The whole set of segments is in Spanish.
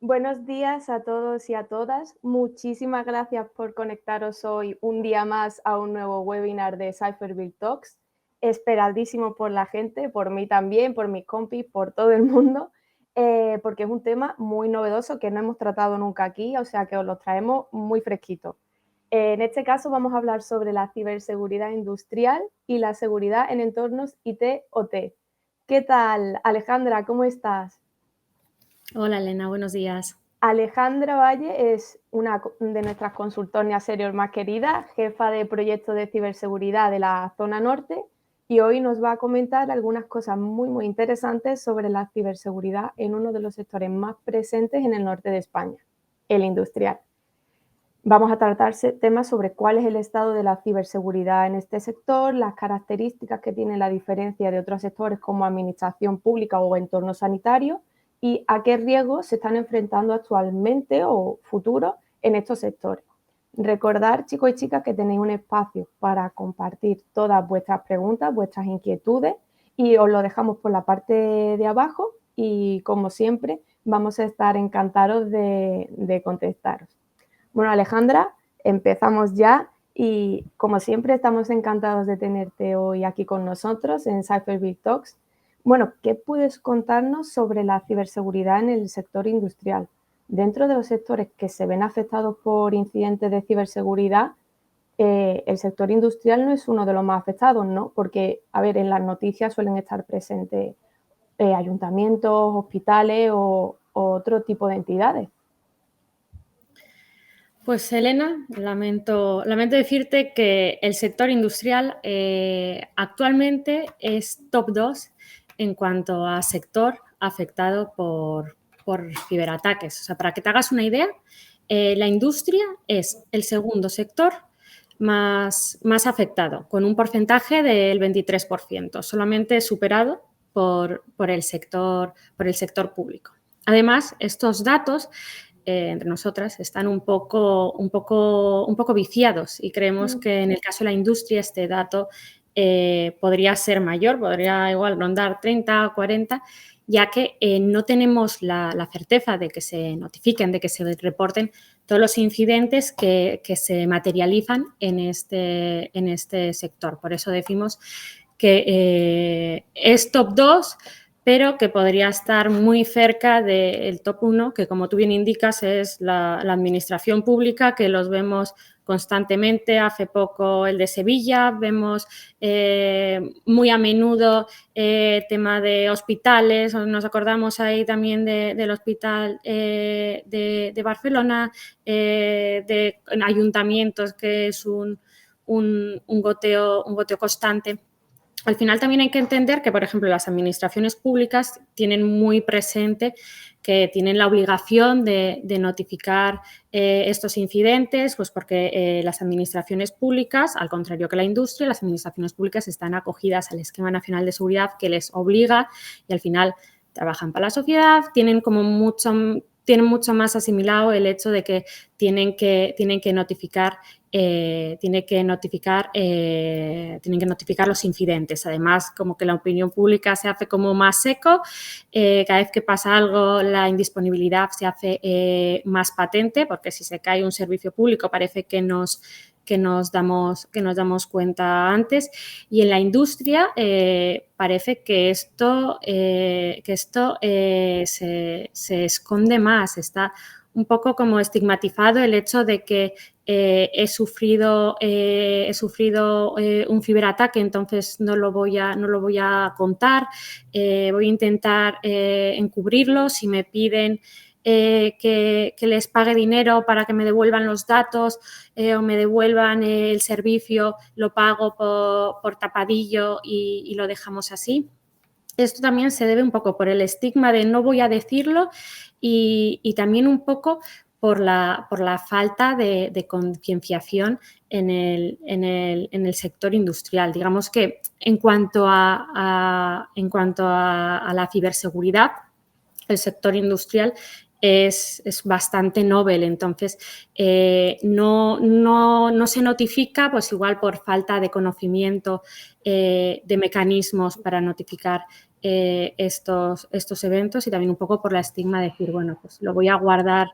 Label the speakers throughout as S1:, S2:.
S1: Buenos días a todos y a todas. Muchísimas gracias por conectaros hoy un día más a un nuevo webinar de Cypherville Talks. Esperadísimo por la gente, por mí también, por mis compis, por todo el mundo, porque es un tema muy novedoso que no hemos tratado nunca aquí, o sea que os lo traemos muy fresquito. En este caso vamos a hablar sobre la ciberseguridad industrial y la seguridad en entornos IT/OT. ¿Qué tal, Alejandra? ¿Cómo estás?
S2: Hola Elena, buenos días.
S1: Alejandra Valle es una de nuestras consultoras senior más queridas, jefa de proyecto de ciberseguridad de la zona norte, y hoy nos va a comentar algunas cosas muy interesantes sobre la ciberseguridad en uno de los sectores más presentes en el norte de España, el industrial. Vamos a tratar temas sobre cuál es el estado de la ciberseguridad en este sector, las características que tiene la diferencia de otros sectores como administración pública o entorno sanitario y a qué riesgos se están enfrentando actualmente o futuro en estos sectores. Recordar, chicos y chicas, que tenéis un espacio para compartir todas vuestras preguntas, vuestras inquietudes, y os lo dejamos por la parte de abajo y, como siempre, vamos a estar encantados de contestaros. Bueno, Alejandra, empezamos ya y, como siempre, estamos encantados de tenerte hoy aquí con nosotros en Cypherville Talks. Bueno, ¿qué puedes contarnos sobre la ciberseguridad en el sector industrial? Dentro de los sectores que se ven afectados por incidentes de ciberseguridad, el sector industrial no es uno de los más afectados, ¿no? Porque, a ver, en las noticias suelen estar presentes ayuntamientos, hospitales o otro tipo de entidades.
S2: Pues Elena, lamento decirte que el sector industrial actualmente es top 2 en cuanto a sector afectado por ciberataques. O sea, para que te hagas una idea, la industria es el segundo sector más afectado, con un porcentaje del 23%, solamente superado por el sector público. Además, estos datos entre nosotras están un poco viciados y creemos que en el caso de la industria este dato podría ser mayor, podría igual rondar 30 o 40, ya que no tenemos la certeza de que se notifiquen, de que se reporten todos los incidentes que se materializan en este sector. Por eso decimos que es top 2, pero que podría estar muy cerca del top 1, que, como tú bien indicas, es la administración pública, que los vemos constantemente. Hace poco el de Sevilla, vemos muy a menudo tema de hospitales, nos acordamos ahí también del hospital de Barcelona, de ayuntamientos, que es un goteo constante. Al final también hay que entender que, por ejemplo, las administraciones públicas tienen muy presente que tienen la obligación de notificar estos incidentes, pues porque las administraciones públicas, al contrario que la industria, las administraciones públicas están acogidas al Esquema Nacional de Seguridad, que les obliga, y al final trabajan para la sociedad, tienen mucho más asimilado el hecho de que tienen que notificar los incidentes. Además, como que la opinión pública se hace como más eco, cada vez que pasa algo la indisponibilidad se hace más patente, porque si se cae un servicio público parece que nos damos cuenta antes, y en la industria parece que esto se esconde más. Está un poco como estigmatizado el hecho de que he sufrido un ciberataque, entonces no lo voy a contar, voy a intentar encubrirlo. Si me piden que les pague dinero para que me devuelvan los datos o me devuelvan el servicio, lo pago por tapadillo y lo dejamos así. Esto también se debe un poco por el estigma de no voy a decirlo y también un poco por la falta de concienciación en el sector industrial. Digamos que en cuanto a la ciberseguridad, el sector industrial es bastante novel, entonces no se notifica, pues igual por falta de conocimiento de mecanismos para notificar estos eventos y también un poco por la estigma de decir, bueno, pues lo voy a guardar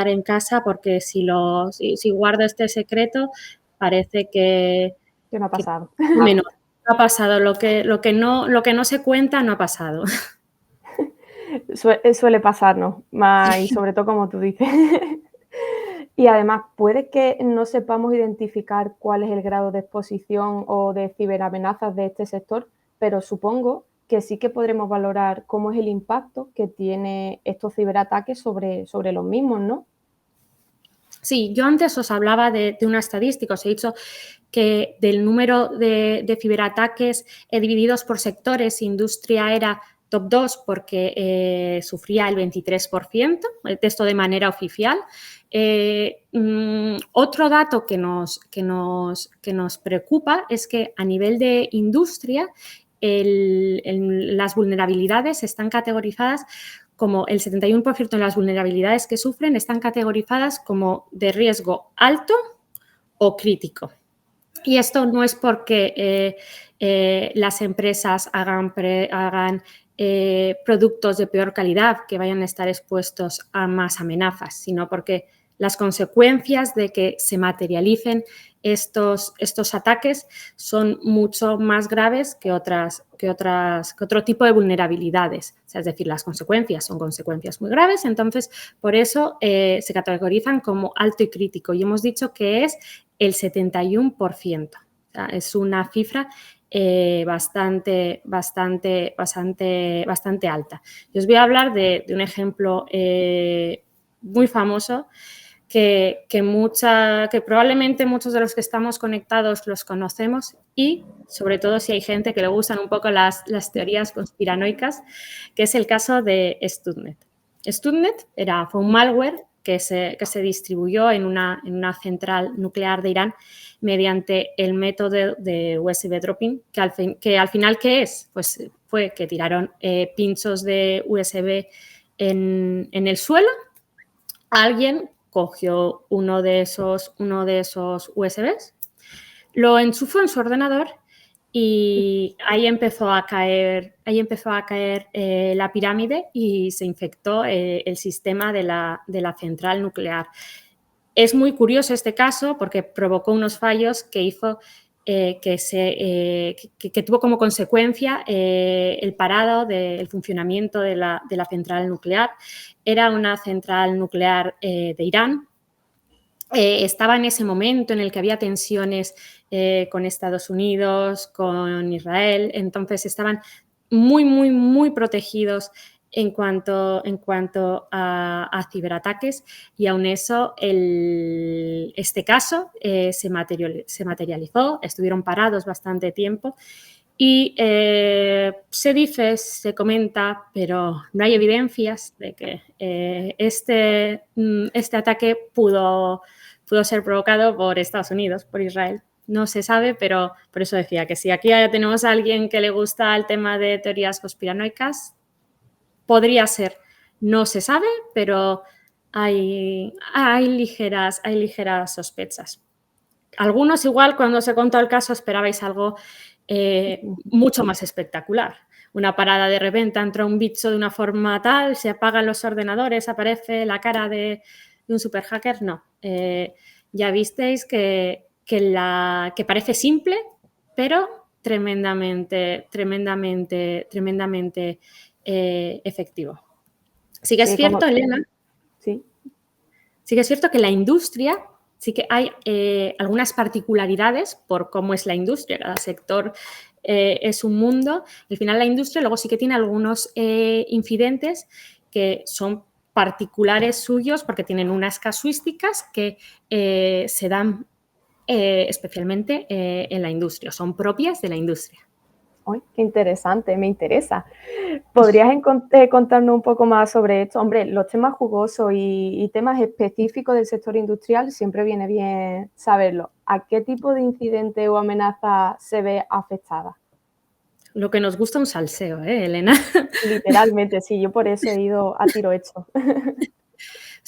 S2: en casa porque si guardo este secreto parece que
S1: ¿Qué me ha pasado?
S2: menor. No ha pasado, lo que no se cuenta no ha pasado.
S1: Suele pasarnos, y sobre todo como tú dices. Y además, puede que no sepamos identificar cuál es el grado de exposición o de ciberamenazas de este sector, pero supongo que sí que podremos valorar cómo es el impacto que tiene estos ciberataques sobre los mismos, ¿no?
S2: Sí, yo antes os hablaba de una estadística, os he dicho que del número de ciberataques divididos por sectores, industria era top 2 porque sufría el 23%, esto de manera oficial. Otro dato que nos preocupa es que a nivel de industria las vulnerabilidades están categorizadas como el 71% de las vulnerabilidades que sufren están categorizadas como de riesgo alto o crítico. Y esto no es porque las empresas hagan productos de peor calidad que vayan a estar expuestos a más amenazas, sino porque las consecuencias de que se materialicen estos ataques son mucho más graves que otro tipo de vulnerabilidades. O sea, es decir, las consecuencias son consecuencias muy graves, entonces por eso se categorizan como alto y crítico. Y hemos dicho que es el 71%. O sea, es una cifra bastante alta. Y os voy a hablar de un ejemplo muy famoso que probablemente muchos de los que estamos conectados los conocemos y sobre todo si hay gente que le gustan un poco las teorías conspiranoicas, que es el caso de Stuxnet. Stuxnet fue un malware que se distribuyó en una central nuclear de Irán mediante el método de USB dropping, que al final, ¿qué es? Pues fue que tiraron pinchos de USB en el suelo, alguien cogió uno de esos USBs, lo enchufó en su ordenador y ahí empezó a caer la pirámide y se infectó el sistema de la central nuclear. Es muy curioso este caso porque provocó unos fallos que hizo que tuvo como consecuencia el parado del funcionamiento de la central nuclear. Era una central nuclear de Irán. Estaba en ese momento en el que había tensiones con Estados Unidos, con Israel, entonces estaban muy, muy, muy protegidos en cuanto a ciberataques y aun eso, este caso se materializó, estuvieron parados bastante tiempo y se comenta, pero no hay evidencias de que este ataque pudo ser provocado por Estados Unidos, por Israel. No se sabe, pero por eso decía que si aquí ya tenemos a alguien que le gusta el tema de teorías conspiranoicas, podría ser. No se sabe, pero hay ligeras sospechas. Algunos igual cuando se contó el caso esperabais algo mucho más espectacular. Una parada de repente entra un bicho de una forma tal, se apagan los ordenadores, aparece la cara de un super hacker. No. Ya visteis que parece simple, pero tremendamente efectivo. Sí que es cierto, Elena.
S1: Sí.
S2: Sí que es cierto que la industria, sí que hay algunas particularidades por cómo es la industria. Cada sector es un mundo. Al final la industria luego sí que tiene algunos incidentes que son particulares suyos porque tienen unas casuísticas que se dan especialmente en la industria, son propias de la industria.
S1: ¡Ay, qué interesante! Me interesa. ¿Podrías contarnos un poco más sobre esto? Hombre, los temas jugosos y temas específicos del sector industrial siempre viene bien saberlo. ¿A qué tipo de incidente o amenaza se ve afectada?
S2: Lo que nos gusta un salseo, Elena?
S1: Literalmente, sí, yo por eso he ido a tiro hecho.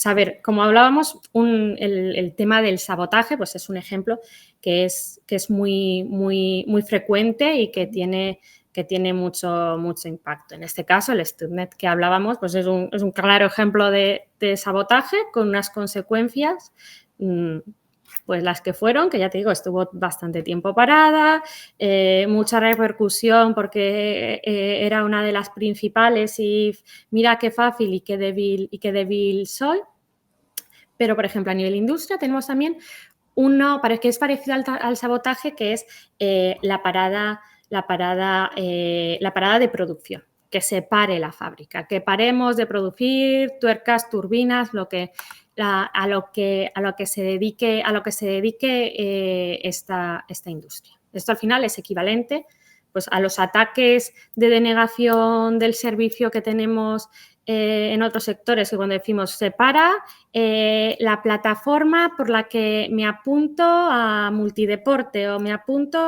S2: A ver, como hablábamos, el tema del sabotaje, pues es un ejemplo que es muy, muy, muy frecuente y que tiene que tiene mucho impacto. En este caso, el StudNet que hablábamos, pues es un claro ejemplo de sabotaje con unas consecuencias, pues las que fueron, que ya te digo, estuvo bastante tiempo parada, mucha repercusión porque era una de las principales y mira qué fácil y qué débil soy. Pero, por ejemplo, a nivel industria tenemos también uno que es parecido al sabotaje, que es la parada de producción, que se pare la fábrica, que paremos de producir tuercas, turbinas, a lo que se dedique esta industria. Esto al final es equivalente, pues, a los ataques de denegación del servicio que tenemos en otros sectores, que cuando decimos se para la plataforma por la que me apunto a multideporte o me apunto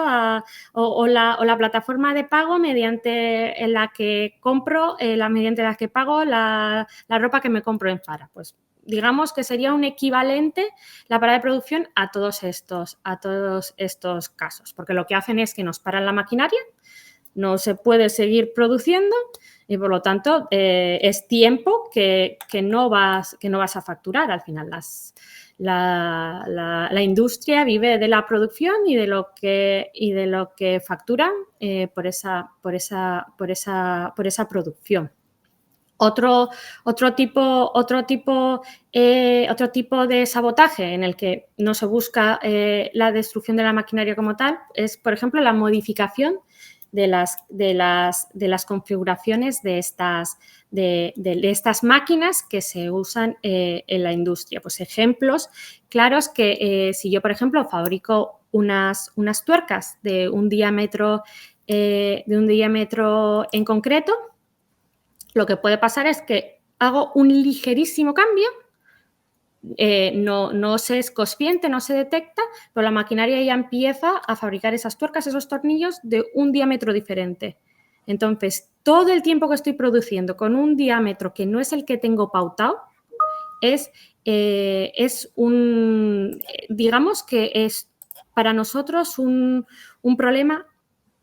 S2: o la plataforma de pago mediante la que compro, mediante la que pago la ropa que me compro en Zara. Pues digamos que sería un equivalente la parada de producción a todos estos casos, porque lo que hacen es que nos paran la maquinaria, no se puede seguir produciendo y, por lo tanto, es tiempo que no vas a facturar. Al final, la industria vive de la producción y de lo que facturan por esa producción. Otro tipo de sabotaje en el que no se busca la destrucción de la maquinaria como tal es, por ejemplo, la modificación de las configuraciones de estas máquinas que se usan en la industria. Pues ejemplos claros que si yo, por ejemplo, fabrico unas tuercas de un diámetro en concreto, lo que puede pasar es que hago un ligerísimo cambio, no se es consciente, no se detecta, pero la maquinaria ya empieza a fabricar esas tuercas, esos tornillos de un diámetro diferente. Entonces, todo el tiempo que estoy produciendo con un diámetro que no es el que tengo pautado, digamos que es para nosotros un problema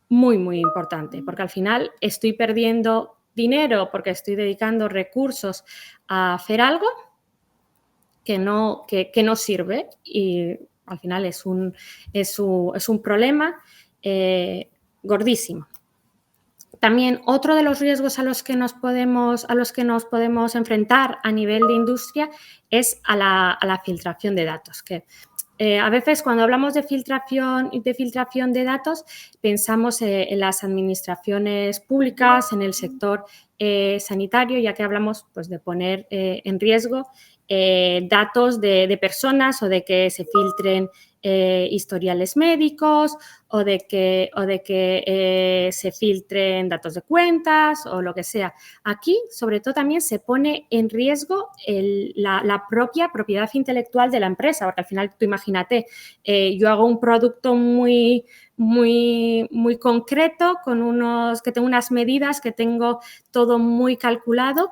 S2: muy, muy importante, porque al final estoy perdiendo dinero porque estoy dedicando recursos a hacer algo que no sirve y al final es un problema gordísimo. También otro de los riesgos a los que nos podemos enfrentar a nivel de industria es a la filtración de datos, que a veces cuando hablamos de filtración de datos pensamos en las administraciones públicas, en el sector sanitario, ya que hablamos, pues, de poner en riesgo datos de personas o de que se filtren historiales médicos o de que se filtren datos de cuentas o lo que sea. Aquí, sobre todo, también se pone en riesgo la propia propiedad intelectual de la empresa, porque al final, tú imagínate, yo hago un producto muy concreto, que tengo unas medidas, que tengo todo muy calculado.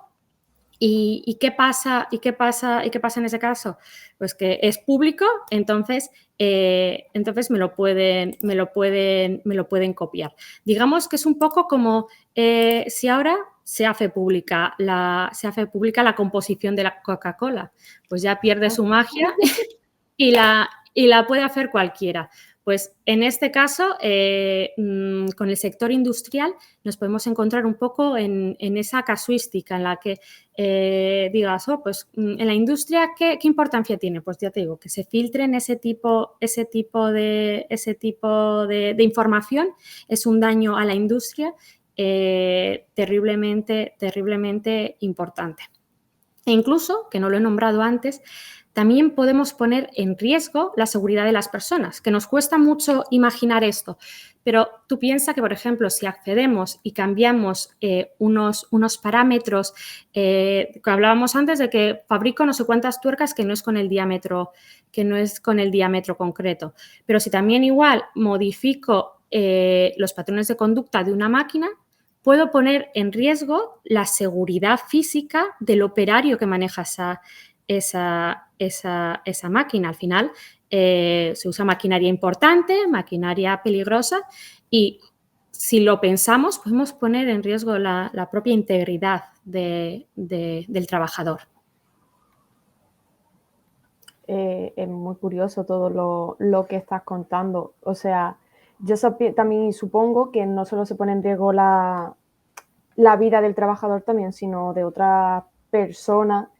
S2: ¿Y qué pasa en ese caso? Pues que es público, entonces me lo pueden copiar. Digamos que es un poco como si ahora se hace pública la composición de la Coca-Cola, pues ya pierde su magia y la puede hacer cualquiera. Pues en este caso, con el sector industrial, nos podemos encontrar un poco en esa casuística en la que digas, pues en la industria, ¿qué importancia tiene? Pues ya te digo, que se filtren ese tipo de información es un daño a la industria terriblemente importante. E incluso, que no lo he nombrado antes, también podemos poner en riesgo la seguridad de las personas, que nos cuesta mucho imaginar esto, pero tú piensas que, por ejemplo, si accedemos y cambiamos unos parámetros, que hablábamos antes de que fabrico no sé cuántas tuercas que no es con el diámetro concreto, pero si también igual modifico los patrones de conducta de una máquina, puedo poner en riesgo la seguridad física del operario que maneja esa máquina. Al final se usa maquinaria importante, maquinaria peligrosa y si lo pensamos, podemos poner en riesgo la propia integridad del trabajador.
S1: Es muy curioso todo lo que estás contando. O sea, yo también supongo que no solo se pone en riesgo la vida del trabajador también, sino de otra persona.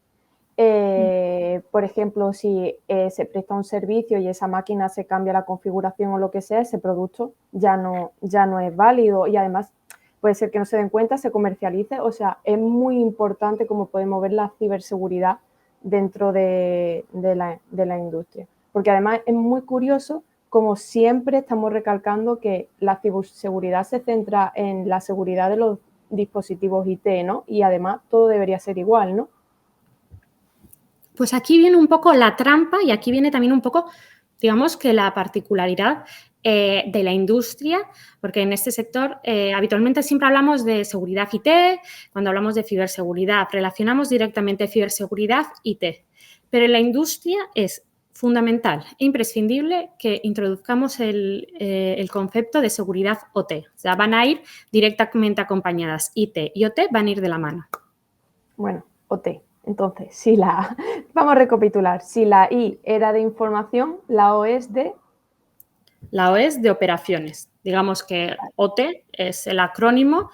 S1: Por ejemplo, si se presta un servicio y esa máquina se cambia la configuración o lo que sea, ese producto ya no es válido y además puede ser que no se den cuenta, se comercialice. O sea, es muy importante cómo podemos ver la ciberseguridad dentro de la industria. Porque además es muy curioso, como siempre estamos recalcando que la ciberseguridad se centra en la seguridad de los dispositivos IT, ¿no? Y además todo debería ser igual, ¿no?
S2: Pues aquí viene un poco la trampa y aquí viene también un poco, digamos, que la particularidad de la industria, porque en este sector habitualmente siempre hablamos de seguridad IT, cuando hablamos de ciberseguridad, relacionamos directamente ciberseguridad IT, pero en la industria es fundamental e imprescindible que introduzcamos el concepto de seguridad OT. O sea, van a ir directamente acompañadas. IT y OT van a ir de la mano.
S1: Bueno, OT. Entonces, vamos a recapitular. Si la I era de información, la O es de...
S2: La O es de operaciones. Digamos que OT es el acrónimo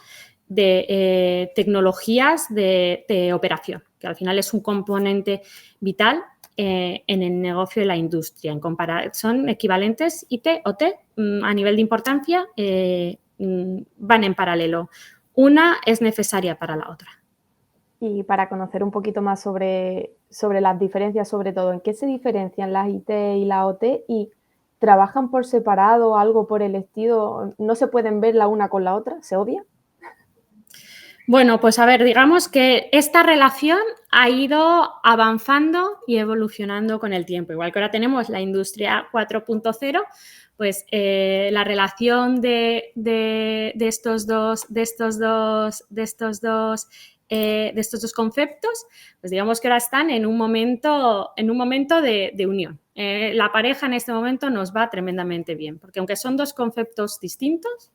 S2: de tecnologías de operación, que al final es un componente vital en el negocio de la industria. Son equivalentes IT, OT, a nivel de importancia, van en paralelo. Una es necesaria para la otra.
S1: Y para conocer un poquito más sobre las diferencias, sobre todo, ¿en qué se diferencian las IT y la OT? ¿Y trabajan por separado, algo por el estilo? ¿No se pueden ver la una con la otra? ¿Se odian?
S2: Bueno, pues a ver, digamos que esta relación ha ido avanzando y evolucionando con el tiempo. Igual que ahora tenemos la industria 4.0, pues la relación de estos dos conceptos, pues digamos que ahora están en un momento de unión. La pareja en este momento nos va tremendamente bien, porque aunque son dos conceptos distintos,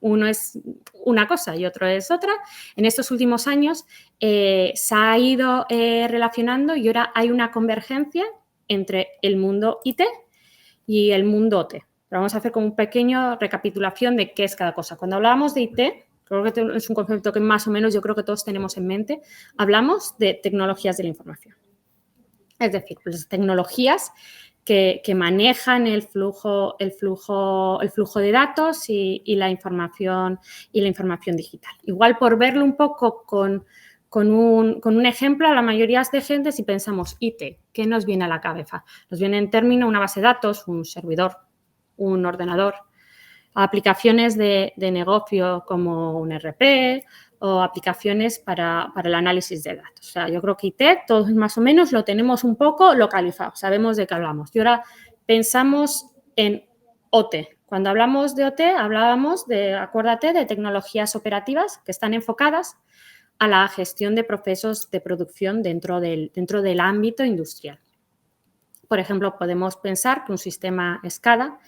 S2: uno es una cosa y otro es otra, en estos últimos años se ha ido relacionando y ahora hay una convergencia entre el mundo IT y el mundo OT. Pero vamos a hacer como un pequeño recapitulación de qué es cada cosa. Cuando hablábamos de IT, creo que es un concepto que más o menos yo creo que todos tenemos en mente, hablamos de tecnologías de la información. Es decir, pues tecnologías que manejan el flujo de datos y la información digital. Igual por verlo un poco con un ejemplo, a la mayoría de gente, si pensamos IT, ¿qué nos viene a la cabeza? Nos viene en término una base de datos, un servidor, un ordenador, aplicaciones de negocio como un ERP o aplicaciones para el análisis de datos. O sea, yo creo que IT todos más o menos lo tenemos un poco localizado, sabemos de qué hablamos. Y ahora pensamos en OT. Cuando hablamos de OT, hablábamos acuérdate, de tecnologías operativas que están enfocadas a la gestión de procesos de producción dentro del ámbito industrial. Por ejemplo, podemos pensar que un sistema SCADA,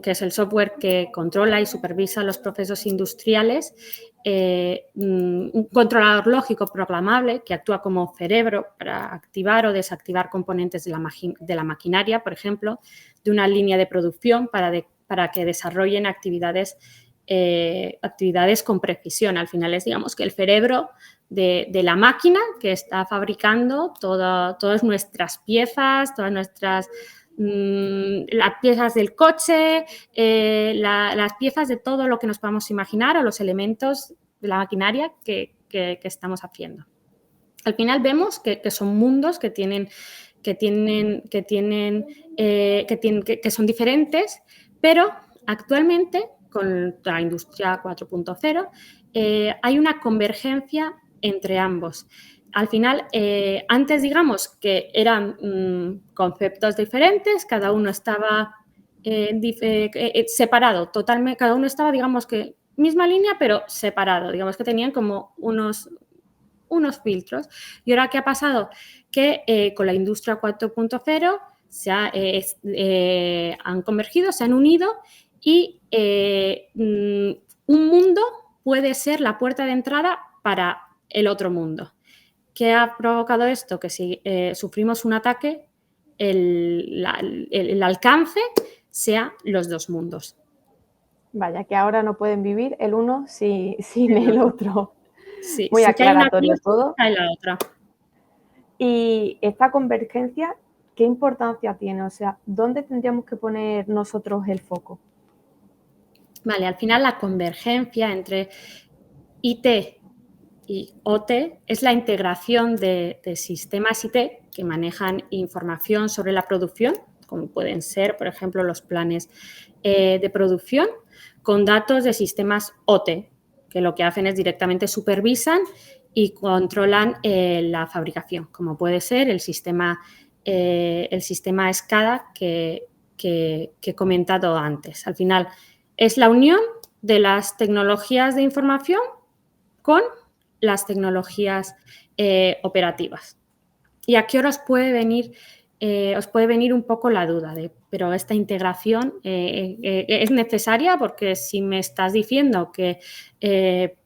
S2: que es el software que controla y supervisa los procesos industriales, un controlador lógico programable que actúa como cerebro para activar o desactivar componentes de la maquinaria, por ejemplo, de una línea de producción para que desarrollen actividades con precisión. Al final es, digamos, que el cerebro de la máquina que está fabricando todas nuestras piezas, todas nuestras las piezas del coche, las piezas de todo lo que nos podamos imaginar o los elementos de la maquinaria que estamos haciendo. Al final vemos que son mundos que son diferentes, pero actualmente con la industria 4.0 hay una convergencia entre ambos. Al final, antes digamos que eran conceptos diferentes, cada uno estaba separado totalmente, cada uno estaba, digamos que, misma línea, pero separado, digamos que tenían como unos filtros. ¿Y ahora qué ha pasado? Que con la industria 4.0 han convergido, se han unido y un mundo puede ser la puerta de entrada para el otro mundo. ¿Qué ha provocado esto? Que si sufrimos un ataque, el alcance sea los dos mundos.
S1: Vaya, que ahora no pueden vivir el uno sin el otro.
S2: Sí,
S1: Muy
S2: sí que hay una
S1: aclaratorio
S2: cosa,
S1: todo.
S2: hay la otra.
S1: Y esta convergencia, ¿qué importancia tiene? O sea, ¿dónde tendríamos que poner nosotros el foco?
S2: Vale, al final la convergencia entre IT y OT es la integración de sistemas IT que manejan información sobre la producción, como pueden ser, por ejemplo, los planes de producción, con datos de sistemas OT, que lo que hacen es directamente supervisan y controlan la fabricación, como puede ser el sistema SCADA que he comentado antes. Al final, es la unión de las tecnologías de información con las tecnologías operativas. Y aquí ahora os puede venir un poco la duda pero esta integración es necesaria, porque si me estás diciendo que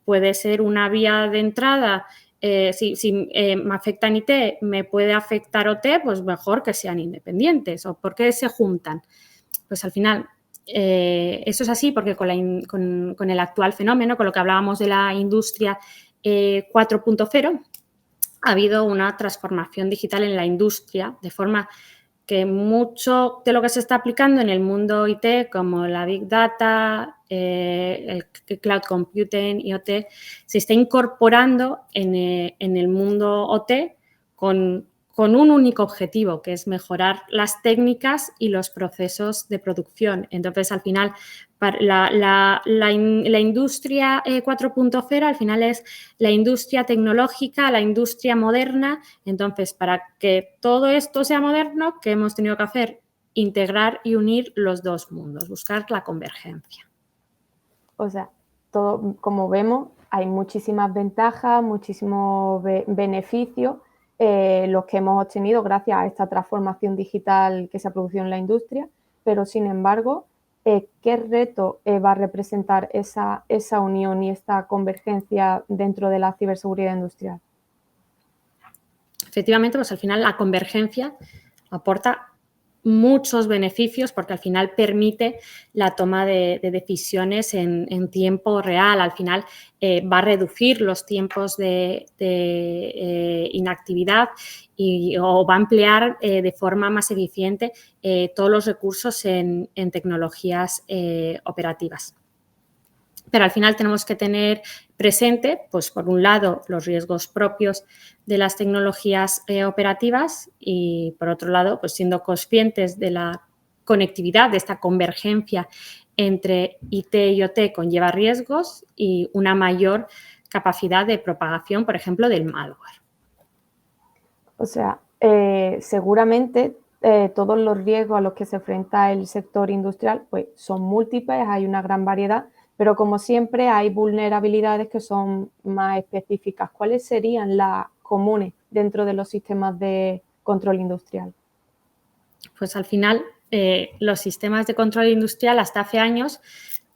S2: puede ser una vía de entrada, si me afecta en IT, me puede afectar OT, pues mejor que sean independientes. ¿O por qué se juntan? Pues al final eso es así porque con el actual fenómeno, con lo que hablábamos de la industria 4.0, ha habido una transformación digital en la industria, de forma que mucho de lo que se está aplicando en el mundo IT, como la Big Data, el Cloud Computing, IoT, se está incorporando en el mundo OT con un único objetivo, que es mejorar las técnicas y los procesos de producción. Entonces, al final, la industria 4.0 al final es la industria tecnológica, la industria moderna. Entonces, para que todo esto sea moderno, ¿qué hemos tenido que hacer? Integrar y unir los dos mundos, buscar la convergencia.
S1: O sea, todo, como vemos, hay muchísimas ventajas, muchísimos beneficios los que hemos obtenido gracias a esta transformación digital que se ha producido en la industria, pero sin embargo, ¿qué reto va a representar esa unión y esta convergencia dentro de la ciberseguridad industrial?
S2: Efectivamente, pues al final la convergencia aporta muchos beneficios, porque al final permite la toma de decisiones en tiempo real. Al final va a reducir los tiempos de inactividad o va a emplear de forma más eficiente todos los recursos en tecnologías operativas. Pero al final tenemos que tener presente, pues por un lado, los riesgos propios de las tecnologías operativas y, por otro lado, pues siendo conscientes de la conectividad, de esta convergencia entre IT y OT conlleva riesgos y una mayor capacidad de propagación, por ejemplo, del malware.
S1: O sea, seguramente todos los riesgos a los que se enfrenta el sector industrial pues, son múltiples, hay una gran variedad, pero como siempre hay vulnerabilidades que son más específicas. ¿Cuáles serían las comunes dentro de los sistemas de control industrial?
S2: Pues al final los sistemas de control industrial hasta hace años,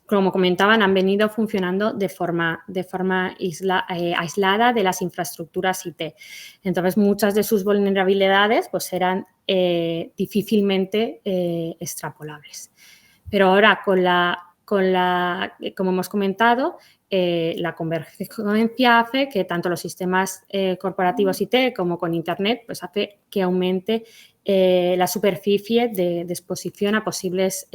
S2: como comentaban, han venido funcionando de forma aislada de las infraestructuras IT. Entonces, muchas de sus vulnerabilidades pues, eran difícilmente extrapolables. Pero ahora, como hemos comentado, la convergencia hace que tanto los sistemas corporativos IT como con Internet pues hace que aumente la superficie de exposición a posibles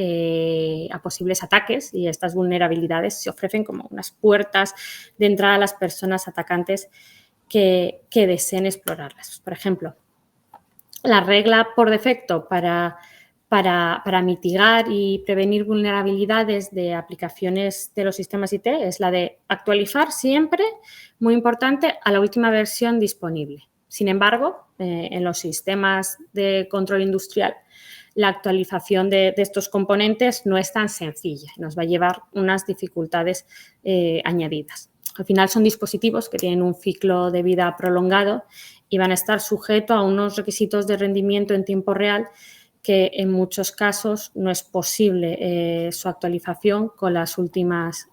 S2: ataques, y estas vulnerabilidades se ofrecen como unas puertas de entrada a las personas atacantes que deseen explorarlas. Por ejemplo, la regla por defecto para mitigar y prevenir vulnerabilidades de aplicaciones de los sistemas IT es la de actualizar siempre, muy importante, a la última versión disponible. Sin embargo, en los sistemas de control industrial, la actualización de estos componentes no es tan sencilla, nos va a llevar unas dificultades añadidas. Al final son dispositivos que tienen un ciclo de vida prolongado y van a estar sujetos a unos requisitos de rendimiento en tiempo real que en muchos casos no es posible su actualización con las últimas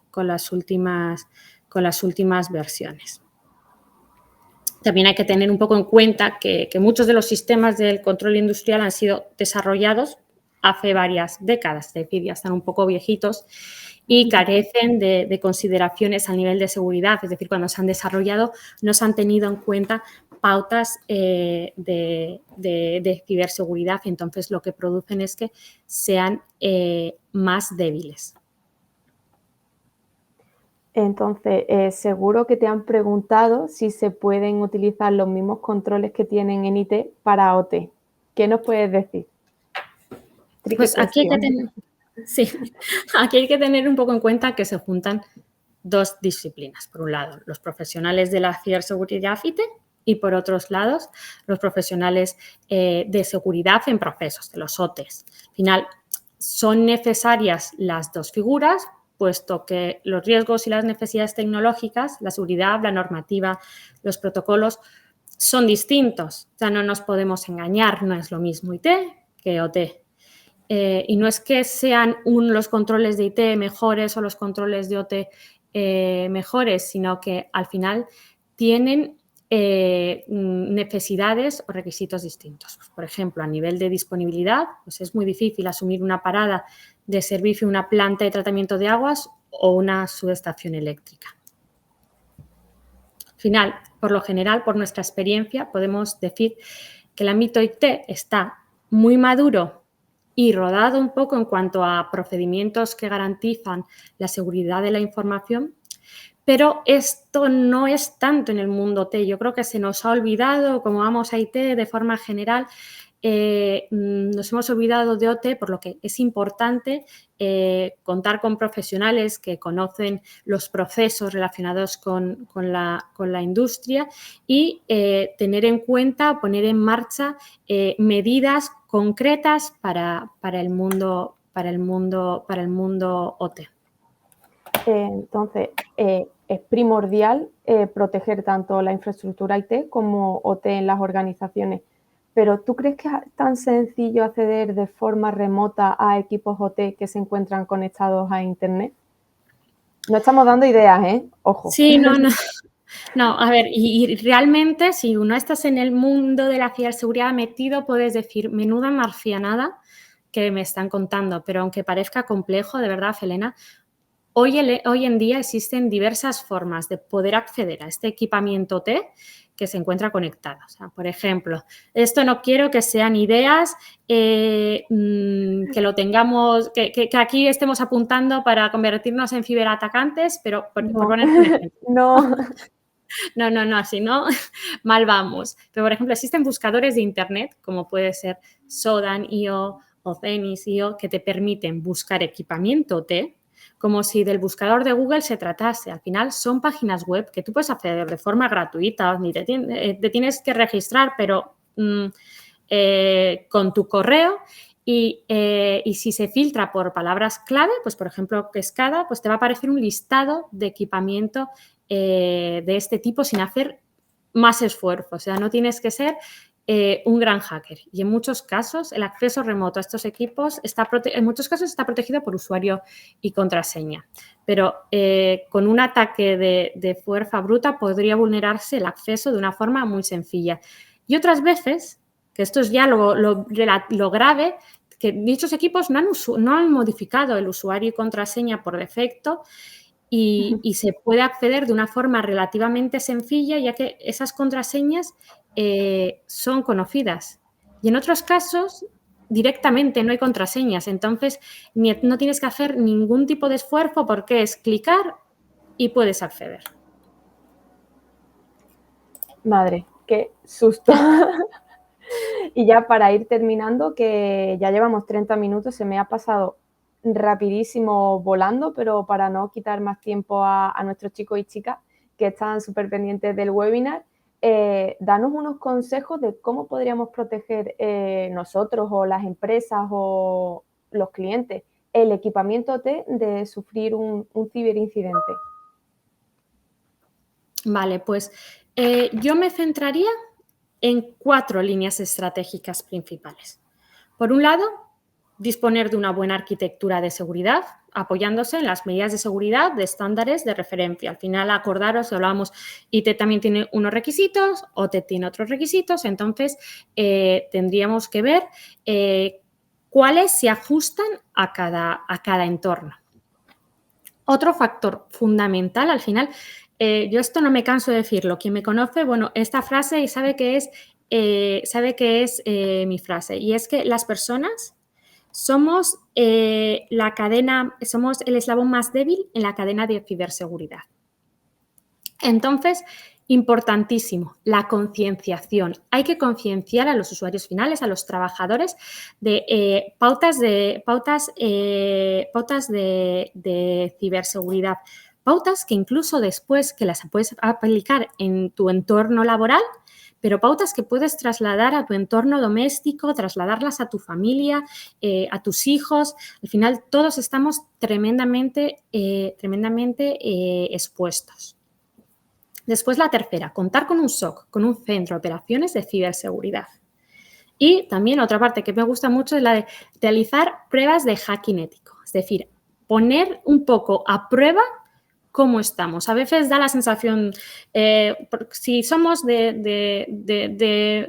S2: versiones. También hay que tener un poco en cuenta que muchos de los sistemas del control industrial han sido desarrollados hace varias décadas, es decir, ya están un poco viejitos y carecen de consideraciones a nivel de seguridad. Es decir, cuando se han desarrollado no se han tenido en cuenta pautas de ciberseguridad y entonces lo que producen es que sean más débiles.
S1: Entonces, seguro que te han preguntado si se pueden utilizar los mismos controles que tienen en IT para OT. ¿Qué nos puedes decir?
S2: Pues aquí hay que tener un poco en cuenta que se juntan dos disciplinas. Por un lado, los profesionales de la ciberseguridad IT y por otros lados, los profesionales de seguridad en procesos, de los OTs. Al final, son necesarias las dos figuras, puesto que los riesgos y las necesidades tecnológicas, la seguridad, la normativa, los protocolos, son distintos. O sea, no nos podemos engañar, no es lo mismo IT que OT. Y no es que sean los controles de IT mejores o los controles de OT mejores, sino que al final tienen necesidades o requisitos distintos. Pues, por ejemplo, a nivel de disponibilidad, pues es muy difícil asumir una parada de servicio, una planta de tratamiento de aguas o una subestación eléctrica. Al final, por lo general, por nuestra experiencia, podemos decir que el ámbito IT está muy maduro y rodado un poco en cuanto a procedimientos que garantizan la seguridad de la información, pero esto no es tanto en el mundo OT. Yo creo que se nos ha olvidado, como vamos a IT de forma general, nos hemos olvidado de OT, por lo que es importante contar con profesionales que conocen los procesos relacionados con la industria y tener en cuenta, poner en marcha medidas concretas para el mundo OT.
S1: Entonces, es primordial proteger tanto la infraestructura IT como OT en las organizaciones. Pero ¿tú crees que es tan sencillo acceder de forma remota a equipos OT que se encuentran conectados a Internet? No estamos dando ideas, ¿eh? Ojo.
S2: Sí, no. No, a ver, y realmente si no estás en el mundo de la ciberseguridad metido, puedes decir, menuda marcianada que me están contando, pero aunque parezca complejo, de verdad, Helena, hoy en día existen diversas formas de poder acceder a este equipamiento OT que se encuentra conectado. O sea, por ejemplo, esto no quiero que sean ideas que lo tengamos, que aquí estemos apuntando para convertirnos en ciberatacantes, pero por poner un ejemplo.
S1: No.
S2: No, así no, mal vamos. Pero, por ejemplo, existen buscadores de Internet, como puede ser Sodan.io o Zenith.io, que te permiten buscar equipamiento OT, como si del buscador de Google se tratase. Al final son páginas web que tú puedes acceder de forma gratuita, ni te tienes que registrar, pero con tu correo. Y si se filtra por palabras clave, pues por ejemplo Pescada, pues te va a aparecer un listado de equipamiento de este tipo sin hacer más esfuerzo. O sea, no tienes que ser un gran hacker. Y en muchos casos el acceso remoto a estos equipos está protegido por usuario y contraseña. Pero con un ataque de fuerza bruta podría vulnerarse el acceso de una forma muy sencilla. Y otras veces, que esto es ya lo grave, que dichos equipos no han modificado el usuario y contraseña por defecto y se puede acceder de una forma relativamente sencilla, ya que esas contraseñas son conocidas. Y en otros casos, directamente no hay contraseñas. Entonces, no tienes que hacer ningún tipo de esfuerzo porque es clicar y puedes acceder.
S1: Madre, qué susto. Y ya para ir terminando, que ya llevamos 30 minutos, se me ha pasado rapidísimo volando, pero para no quitar más tiempo a nuestros chicos y chicas que están súper pendientes del webinar, danos unos consejos de cómo podríamos proteger nosotros o las empresas o los clientes el equipamiento OT de sufrir un ciberincidente.
S2: Vale, pues yo me centraría en 4 líneas estratégicas principales. Por un lado, disponer de una buena arquitectura de seguridad, apoyándose en las medidas de seguridad de estándares de referencia. Al final, acordaros, hablábamos, IT también tiene unos requisitos, OT tiene otros requisitos, entonces tendríamos que ver cuáles se ajustan a cada entorno. Otro factor fundamental, al final, yo esto no me canso de decirlo, quien me conoce, bueno, esta frase sabe que es mi frase, y es que las personas somos somos el eslabón más débil en la cadena de ciberseguridad. Entonces, importantísimo, la concienciación. Hay que concienciar a los usuarios finales, a los trabajadores, de pautas de ciberseguridad. Pautas que incluso después que las puedes aplicar en tu entorno laboral, pero pautas que puedes trasladar a tu entorno doméstico, trasladarlas a tu familia, a tus hijos. Al final, todos estamos tremendamente expuestos. Después, la tercera, contar con un SOC, con un centro de operaciones de ciberseguridad. Y también otra parte que me gusta mucho es la de realizar pruebas de hacking ético, es decir, poner un poco a prueba cómo estamos. A veces da la sensación, si somos si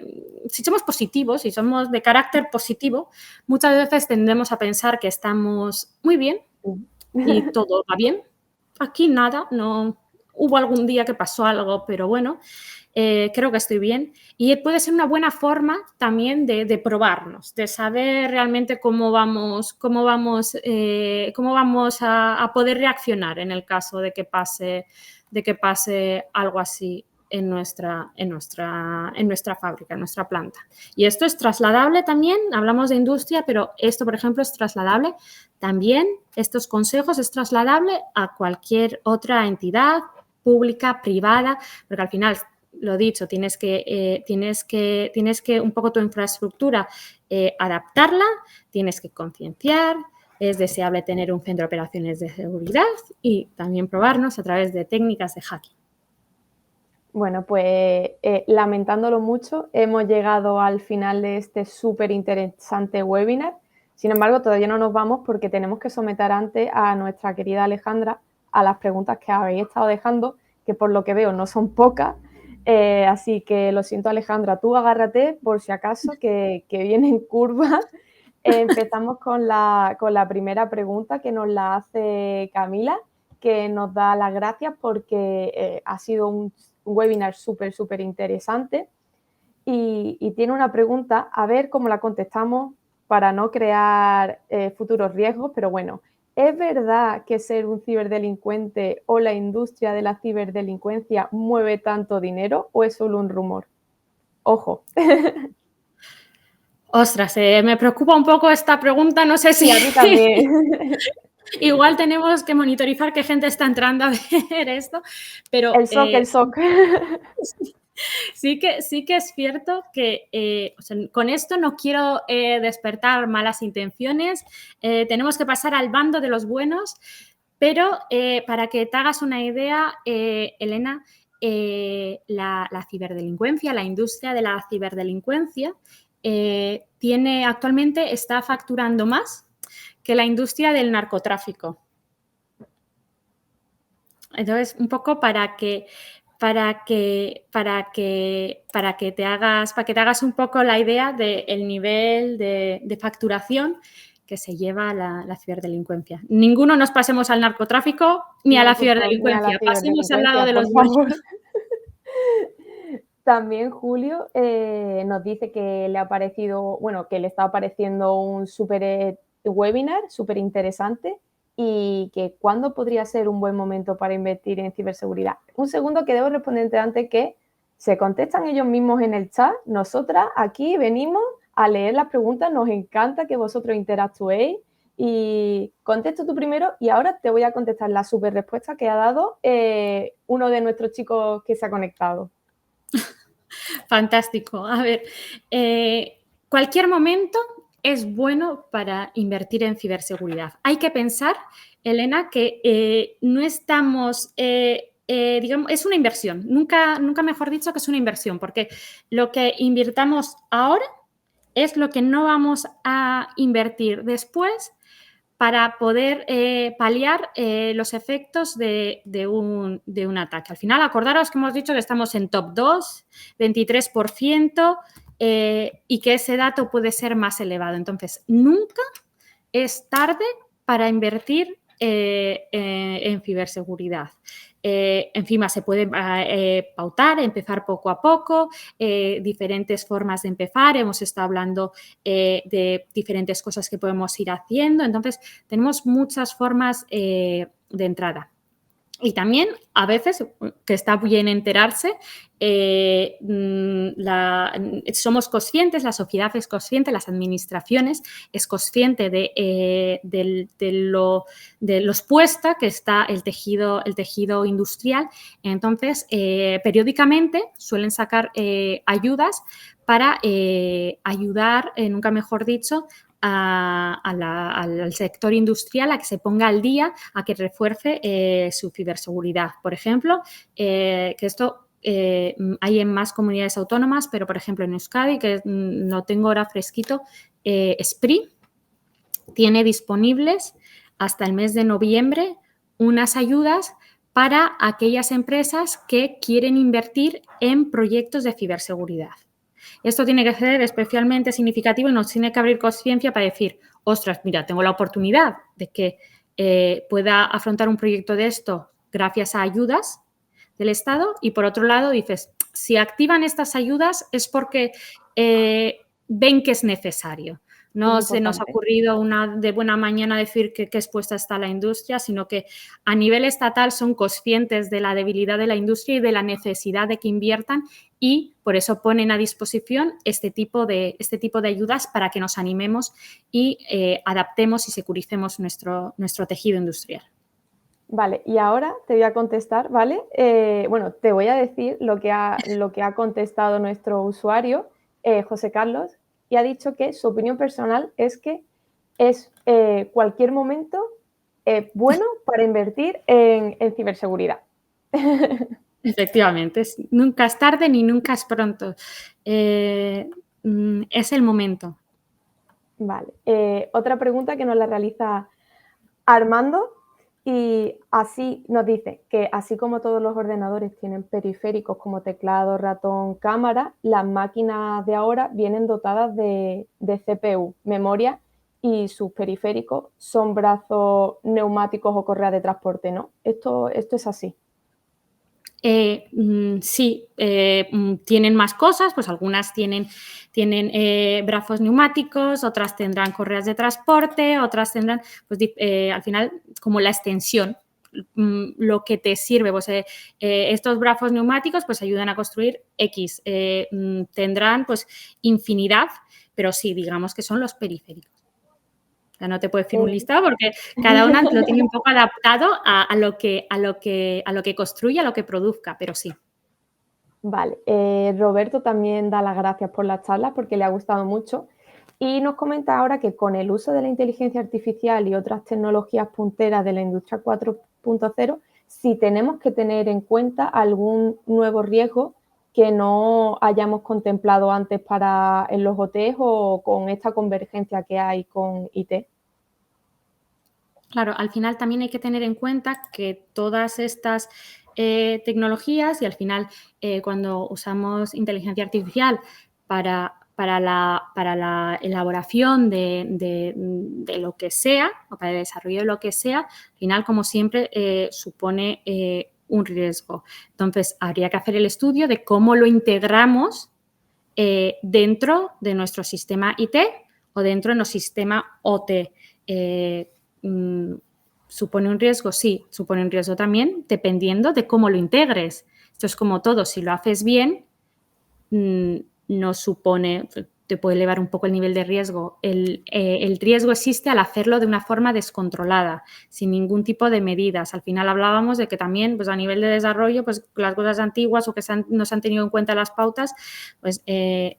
S2: somos positivos, si somos de carácter positivo, muchas veces tendemos a pensar que estamos muy bien y todo va bien. Aquí nada, no hubo algún día que pasó algo, pero bueno, creo que estoy bien. Y puede ser una buena forma también de probarnos, de saber realmente cómo vamos a poder reaccionar en el caso de que pase algo así en nuestra fábrica, en nuestra planta. Y esto es trasladable también, hablamos de industria, pero esto, por ejemplo, es trasladable también, estos consejos es trasladable a cualquier otra entidad pública, privada, porque al final, lo dicho, tienes que un poco tu infraestructura adaptarla, tienes que concienciar, es deseable tener un centro de operaciones de seguridad y también probarnos a través de técnicas de hacking.
S1: Bueno, pues lamentándolo mucho, hemos llegado al final de este súper interesante webinar. Sin embargo, todavía no nos vamos porque tenemos que someter antes a nuestra querida Alejandra a las preguntas que habéis estado dejando, que por lo que veo no son pocas. Así que lo siento, Alejandra, tú agárrate por si acaso que viene en curva. Empezamos con la primera pregunta que nos la hace Camila, que nos da las gracias porque ha sido un webinar súper interesante y tiene una pregunta, a ver cómo la contestamos para no crear futuros riesgos, pero bueno, ¿es verdad que ser un ciberdelincuente o la industria de la ciberdelincuencia mueve tanto dinero o es solo un rumor? Ojo.
S2: Ostras, me preocupa un poco esta pregunta, no sé si...
S1: Sí, a mí también.
S2: Igual tenemos que monitorizar qué gente está entrando a ver esto, pero...
S1: El SOC.
S2: Sí que es cierto que con esto no quiero despertar malas intenciones, tenemos que pasar al bando de los buenos, pero para que te hagas una idea, Elena, la ciberdelincuencia, la industria de la ciberdelincuencia, actualmente está facturando más que la industria del narcotráfico. Entonces, un poco para que te hagas un poco la idea del nivel de facturación que se lleva la ciberdelincuencia. Ninguno nos pasemos al narcotráfico ni a la ciberdelincuencia. Pasemos al lado de los buenos.
S1: También Julio nos dice que le ha parecido, bueno, que le está pareciendo un súper webinar, súper interesante y que cuándo podría ser un buen momento para invertir en ciberseguridad. Un segundo que debo responderte antes que se contestan ellos mismos en el chat. Nosotras aquí venimos a leer las preguntas, nos encanta que vosotros interactuéis y contesto tú primero y ahora te voy a contestar la súper respuesta que ha dado uno de nuestros chicos que se ha conectado.
S2: Fantástico. A ver, cualquier momento es bueno para invertir en ciberseguridad. Hay que pensar, Elena, que no estamos, digamos, es una inversión. Nunca mejor dicho que es una inversión, porque lo que invirtamos ahora es lo que no vamos a invertir después para poder paliar los efectos de un ataque. Al final, acordaros que hemos dicho que estamos en top 2, 23%, y que ese dato puede ser más elevado. Entonces, nunca es tarde para invertir en ciberseguridad. Encima se puede pautar, empezar poco a poco, diferentes formas de empezar. Hemos estado hablando de diferentes cosas que podemos ir haciendo. Entonces, tenemos muchas formas de entrada. Y también, a veces, que está bien enterarse, somos conscientes, la sociedad es consciente, las administraciones es consciente de lo expuesta que está el tejido industrial. Entonces, periódicamente suelen sacar ayudas para ayudar, nunca mejor dicho, al sector industrial a que se ponga al día, a que refuerce su ciberseguridad. Por ejemplo, que esto hay en más comunidades autónomas, pero por ejemplo en Euskadi, que lo tengo ahora fresquito, SPRI tiene disponibles hasta el mes de noviembre unas ayudas para aquellas empresas que quieren invertir en proyectos de ciberseguridad. Esto tiene que ser especialmente significativo y nos tiene que abrir conciencia para decir, ostras, mira, tengo la oportunidad de que pueda afrontar un proyecto de esto gracias a ayudas del Estado, y por otro lado dices, si activan estas ayudas es porque ven que es necesario. No se nos ha ocurrido de buena mañana decir que expuesta está la industria, sino que a nivel estatal son conscientes de la debilidad de la industria y de la necesidad de que inviertan, y por eso ponen a disposición este tipo de ayudas para que nos animemos y adaptemos y securicemos nuestro tejido industrial.
S1: Vale, y ahora te voy a contestar, ¿vale? Bueno, te voy a decir lo que ha contestado nuestro usuario, José Carlos, y ha dicho que su opinión personal es que es cualquier momento bueno para invertir en ciberseguridad.
S2: Efectivamente, nunca es tarde ni nunca es pronto. Es el momento.
S1: Vale. Otra pregunta que nos la realiza Armando, y así nos dice que así como todos los ordenadores tienen periféricos como teclado, ratón, cámara, las máquinas de ahora vienen dotadas de CPU, memoria, y sus periféricos son brazos neumáticos o correas de transporte, ¿no? Esto es así.
S2: Sí, tienen más cosas, pues algunas tienen brazos neumáticos, otras tendrán correas de transporte, otras tendrán, pues al final, como la extensión, lo que te sirve. Pues estos brazos neumáticos pues ayudan a construir X, tendrán pues infinidad, pero sí, digamos que son los periféricos. O sea, no te puedo decir un listado porque cada una lo tiene un poco adaptado a lo que construye, a lo que produzca, pero sí.
S1: Vale. Roberto también da las gracias por las charlas porque le ha gustado mucho y nos comenta ahora que con el uso de la inteligencia artificial y otras tecnologías punteras de la industria 4.0, si tenemos que tener en cuenta algún nuevo riesgo que no hayamos contemplado antes en los OTs o con esta convergencia que hay con IT.
S2: Claro, al final también hay que tener en cuenta que todas estas tecnologías, y al final cuando usamos inteligencia artificial para la elaboración de lo que sea o para el desarrollo de lo que sea, al final, como siempre, supone un riesgo. Entonces, habría que hacer el estudio de cómo lo integramos dentro de nuestro sistema IT o dentro de nuestro sistema OT. ¿Supone un riesgo? Sí, supone un riesgo también, dependiendo de cómo lo integres. Esto es como todo, si lo haces bien, no supone, te puede elevar un poco el nivel de riesgo. El riesgo existe al hacerlo de una forma descontrolada, sin ningún tipo de medidas. Al final hablábamos de que también, pues a nivel de desarrollo, pues las cosas antiguas o que no se han tenido en cuenta las pautas, pues se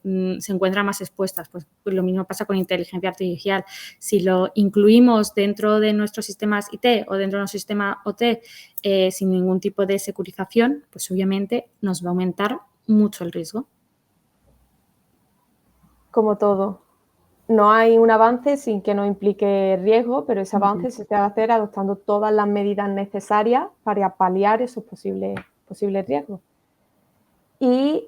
S2: encuentran más expuestas. Pues lo mismo pasa con inteligencia artificial. Si lo incluimos dentro de nuestros sistemas IT o dentro de nuestro sistema OT sin ningún tipo de securización, pues obviamente nos va a aumentar mucho el riesgo.
S1: Como todo. no hay un avance sin que no implique riesgo, pero ese
S2: Ujú.
S1: avance se debe hacer adoptando todas las medidas necesarias para paliar esos posibles riesgos. Y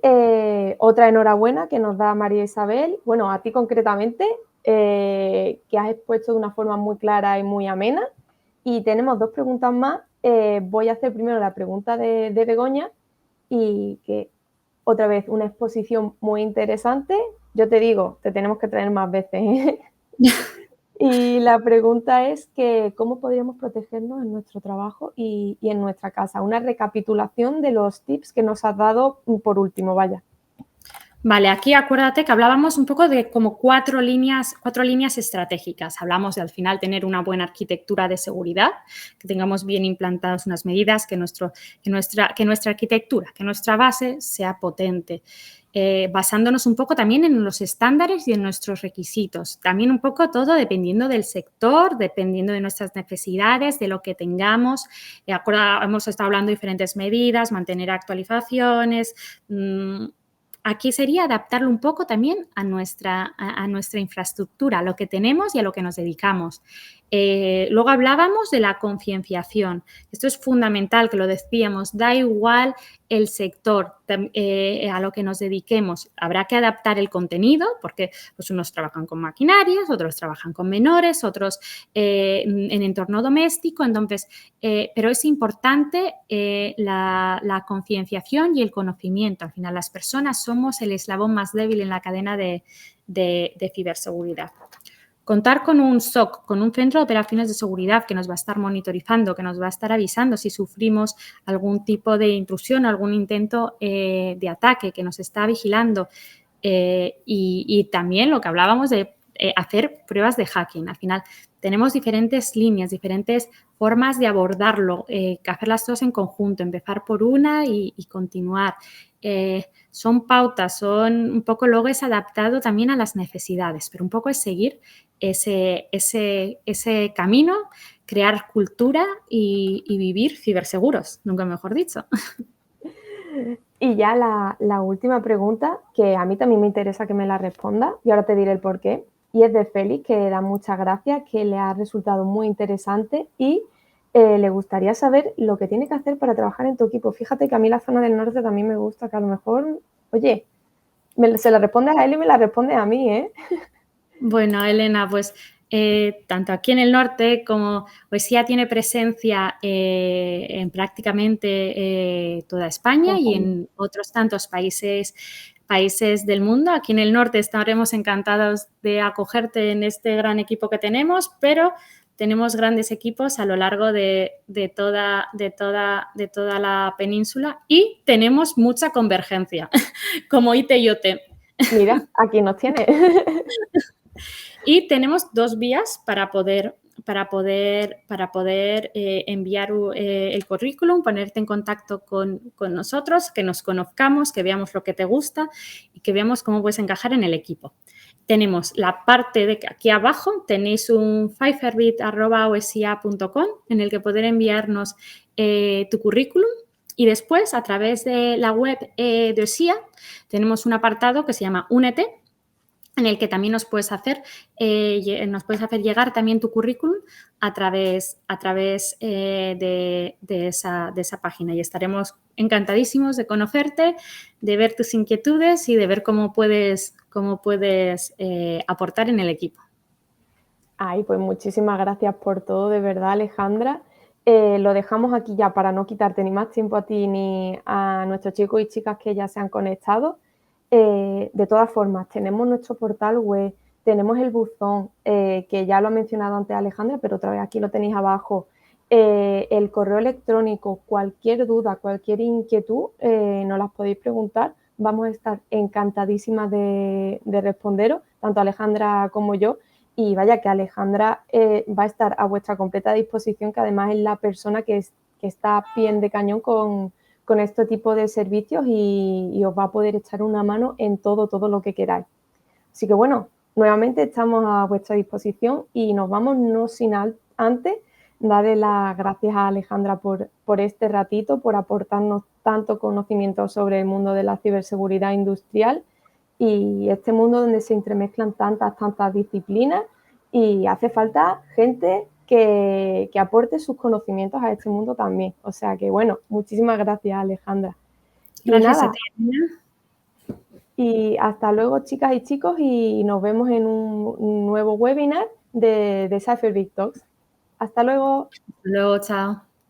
S1: otra enhorabuena que nos da María Isabel, bueno, a ti concretamente, que has expuesto de una forma muy clara y muy amena. Y tenemos 2 preguntas más. Voy a hacer primero la pregunta de Begoña y que otra vez una exposición muy interesante. Yo te digo, te tenemos que traer más veces, ¿eh? Y la pregunta es que, ¿cómo podríamos protegernos en nuestro trabajo y en nuestra casa? Una recapitulación de los tips que nos has dado por último, vaya.
S2: Vale, aquí acuérdate que hablábamos un poco de como cuatro líneas estratégicas. Hablamos de al final tener una buena arquitectura de seguridad, que tengamos bien implantadas unas medidas, que nuestra arquitectura, que nuestra base sea potente. Basándonos un poco también en los estándares y en nuestros requisitos. También un poco todo dependiendo del sector, dependiendo de nuestras necesidades, de lo que tengamos. Hemos estado hablando de diferentes medidas, mantener actualizaciones. Aquí sería adaptarlo un poco también a nuestra infraestructura, a lo que tenemos y a lo que nos dedicamos. Luego hablábamos de la concienciación. Esto es fundamental, que lo decíamos, da igual el sector a lo que nos dediquemos. Habrá que adaptar el contenido, porque pues, unos trabajan con maquinarias, otros trabajan con menores, otros en entorno doméstico. Entonces, pero es importante la concienciación y el conocimiento. Al final, las personas somos el eslabón más débil en la cadena de ciberseguridad. Contar con un SOC, con un centro de operaciones de seguridad que nos va a estar monitorizando, que nos va a estar avisando si sufrimos algún tipo de intrusión, algún intento de ataque, que nos está vigilando. Y también lo que hablábamos de hacer pruebas de hacking. Al final tenemos diferentes líneas, diferentes formas de abordarlo, que hacerlas todas en conjunto, empezar por una y continuar. Son pautas, son un poco, luego es adaptado también a las necesidades, pero un poco es seguir ese camino, crear cultura y vivir ciberseguros, nunca mejor dicho.
S1: Y ya la última pregunta, que a mí también me interesa que me la responda, y ahora te diré el por qué, y es de Félix, que da muchas gracias, que le ha resultado muy interesante y le gustaría saber lo que tiene que hacer para trabajar en tu equipo. Fíjate que a mí la zona del norte también me gusta, que a lo mejor, oye, se la respondes a él y me la respondes a mí, ¿eh?
S2: Bueno, Elena, pues tanto aquí en el norte como OSIA tiene presencia en prácticamente toda España y en otros tantos países del mundo. Aquí en el norte estaremos encantados de acogerte en este gran equipo que tenemos, pero tenemos grandes equipos a lo largo de toda la península y tenemos mucha convergencia, como IT y OT.
S1: Mira, aquí nos tiene.
S2: Y tenemos 2 vías para poder enviar el currículum, ponerte en contacto con nosotros, que nos conozcamos, que veamos lo que te gusta y que veamos cómo puedes encajar en el equipo. Tenemos la parte de aquí abajo, tenéis un fiverrbit@osia.com en el que poder enviarnos tu currículum. Y después, a través de la web de OSIA, tenemos un apartado que se llama Únete, en el que también nos puedes hacer llegar también tu currículum a través de esa página, y estaremos encantadísimos de conocerte, de ver tus inquietudes y de ver cómo puedes aportar en el equipo.
S1: Ay, pues muchísimas gracias por todo, de verdad, Alejandra. Lo dejamos aquí ya para no quitarte ni más tiempo a ti ni a nuestros chicos y chicas que ya se han conectado. De todas formas, tenemos nuestro portal web, tenemos el buzón, que ya lo ha mencionado antes Alejandra, pero otra vez aquí lo tenéis abajo. El correo electrónico, cualquier duda, cualquier inquietud, nos las podéis preguntar. Vamos a estar encantadísimas de responderos, tanto Alejandra como yo. Y vaya que Alejandra va a estar a vuestra completa disposición, que además es la persona que está a pie de cañón con este tipo de servicios y os va a poder echar una mano en todo lo que queráis. Así que bueno, nuevamente estamos a vuestra disposición y nos vamos no sin antes darle las gracias a Alejandra por este ratito, por aportarnos tanto conocimiento sobre el mundo de la ciberseguridad industrial y este mundo donde se entremezclan tantas disciplinas y hace falta gente que aporte sus conocimientos a este mundo también. O sea que, bueno, muchísimas gracias, Alejandra. Y
S2: Gracias a
S1: nada,
S2: ti, Ana.
S1: y hasta luego, chicas y chicos, y nos vemos en un nuevo webinar de Cypher Big Talks. Hasta luego.
S2: Hasta luego, chao.